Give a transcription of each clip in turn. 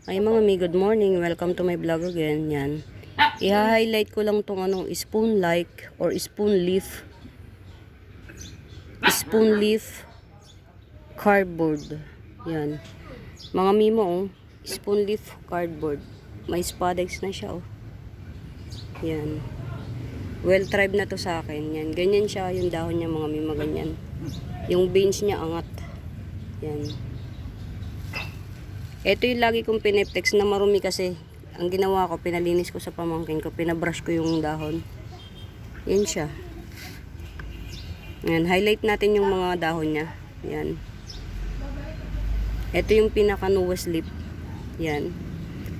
Ay mga mi, good morning. Welcome to my vlog again. Yan. I-highlight ko lang tong spoon like or spoon leaf cardboard. Yan. Mga mimo, spoon leaf cardboard. May spadex na siya, oh. Yan. Well tried na to sa akin. Yan. Ganyan siya yung dahon niya, mga mimo, ganyan. Yung veins niya angat. Yan. Ito yung lagi kong piniptex na marumi kasi. Ang ginawa ko, pinalinis ko sa pamangkin ko. Pinabrush ko yung dahon. Yan siya. Yan. Highlight natin yung mga dahon niya. Yan. Ito yung pinaka newest leaf. Yan.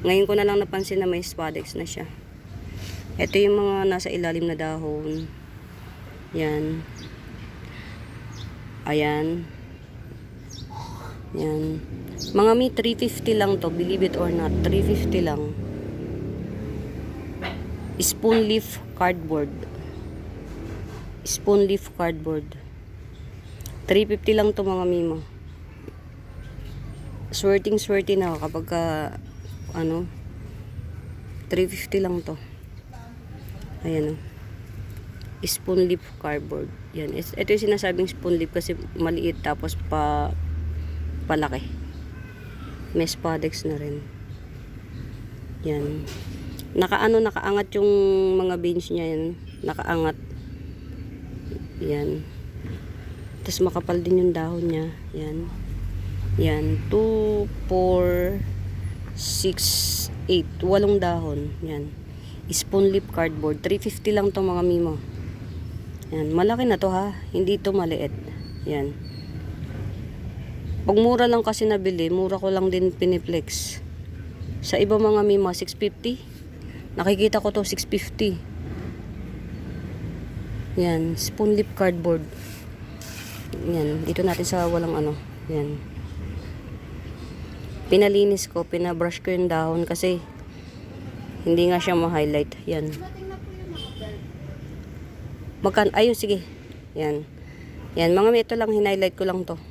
Ngayon ko na lang napansin na may spadex na siya. Ito yung mga nasa ilalim na dahon. Yan. Ayan. Yan. Mga mi, 350 lang to. Believe it or not. 350 lang. Spoon leaf cardboard. Spoon leaf cardboard. 350 lang to, mga mimo. Swerting na ako kapag 350 lang to. Ayan, oh. Spoon leaf cardboard. Yan. Ito yung sinasabing spoon leaf kasi maliit tapos palaki. May spadex na rin. Yan. Nakaangat yung mga veins niya yan. Nakaangat. Yan. Tapos makapal din yung dahon niya. Yan. Yan. 2, 4, 6, 8. 8 dahon. Yan. Spoon leaf cardboard. 350 lang to, mga mimo. Yan. Malaki na to, ha. Hindi to maliit. Yan. Pag mura lang kasi nabili, mura ko lang din piniplex. Sa iba mga mima, 650. Nakikita ko to 650. Yan, spoon leaf cardboard. Yan, dito natin sa walang Yan. Pinalinis ko, pinabrush ko yung dahon kasi hindi nga siya ma-highlight. Yan. Ayun, sige. Yan. Yan, mga ito lang, hinighlight ko lang to.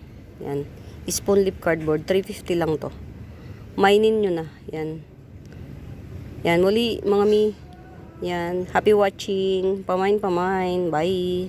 Yan. Spoon leaf cardboard, 350 lang to. Mainin nyo na. Yan. Yan, muli mga mi. Yan. Happy watching. Pamain. Bye.